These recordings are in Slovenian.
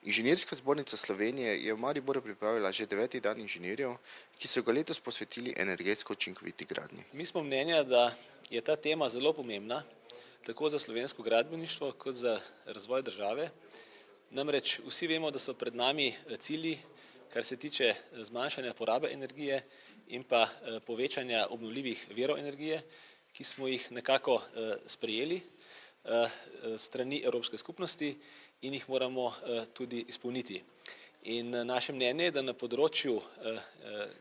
Inženirska zbornica Slovenije je v Mariboru pripravila že 9. dan inženirjev, ki so ga letos posvetili energetsko učinkoviti gradnji. Mi smo mnenja, da je ta tema zelo pomembna, tako za slovensko gradbeništvo kot za razvoj države. Namreč vsi vemo, da so pred nami cilji, kar se tiče zmanjšanja porabe energije in pa povečanja obnovljivih virov energije, ki smo jih nekako sprejeli strani Evropske skupnosti in jih moramo tudi izpolniti. In naše mnenje je, da na področju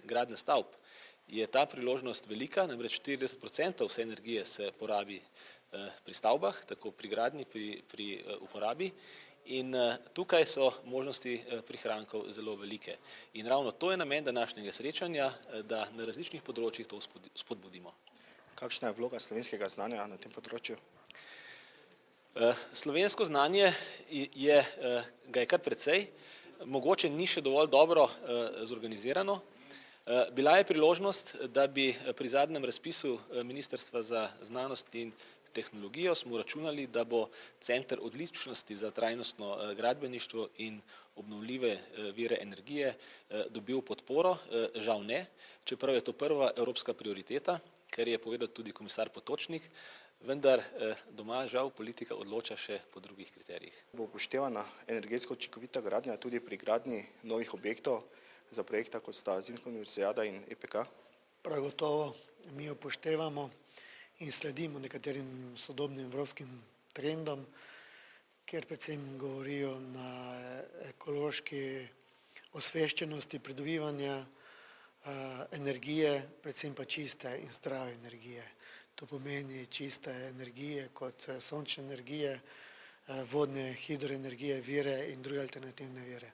gradnje stavb je ta priložnost velika, namreč 40% vse energije se porabi pri stavbah, tako pri gradnji, pri uporabi. In tukaj so možnosti prihrankov zelo velike. In ravno to je namen današnjega srečanja, da na različnih področjih to spodbudimo. Kakšna je vloga slovenskega znanja na tem področju? Slovensko znanje ga je kar precej, mogoče ni še dovolj dobro zorganizirano. Bila je priložnost, da bi pri zadnjem razpisu Ministrstva za znanost in tehnologijo smo računali, da bo center odličnosti za trajnostno gradbeništvo in obnovljive vire energije dobil podporo, žal ne, čeprav je to prva evropska prioriteta, ker je povedal tudi komisar Potočnik, vendar doma žal politika odloča še po drugih kriterijih. Bo upoštevana energetsko učinkovita gradnja tudi pri gradnji novih objektov za projekta, kot sta Zimska univerzijada in EPK? Prav gotovo mi upoštevamo in sledimo nekaterim sodobnim evropskim trendom, kjer predvsem govorijo na ekološki osveščenosti pridobivanja energije, predvsem pa čiste in zdrave energije. To pomeni čiste energije kot sončne energije, vodne hidroenergije, vire in druge alternativne vire.